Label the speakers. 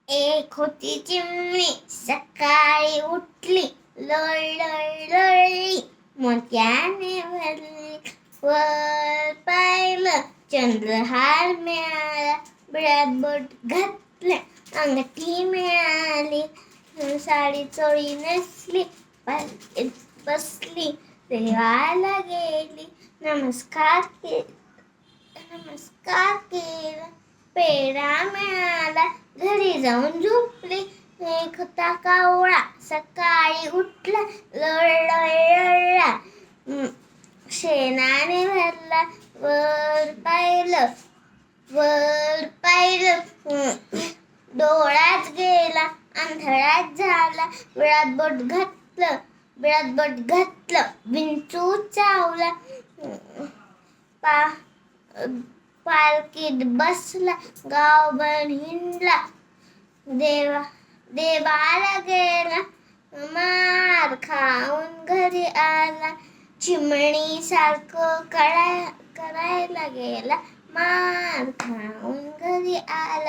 Speaker 1: एक होती चिमणी सकाळी उठली, लोळली मोत्याने भरली. वर पाहिलं चंद्रहार मिळाला, बिळात बोट घातले अंगठी मिळाली. साडी चोळी नेसली, पालखीत बसली, देवाला गेली. नमस्कार केला, पेढा मिळाला, घरी जाऊन झोपली. एक होता कावळा सकाळी उठला, लोळला शेणाने भरला. वर पाहिलं डोळाच गेला, अंधळाच झाला. बिळात बोट घातलं विंचू चावला. पालखीत बसला, गावभर हिंडला, देवाला गेला. मार खाऊन घरी आला, चिमणी सारखं करायला गेला. मार खाऊन घरी आला.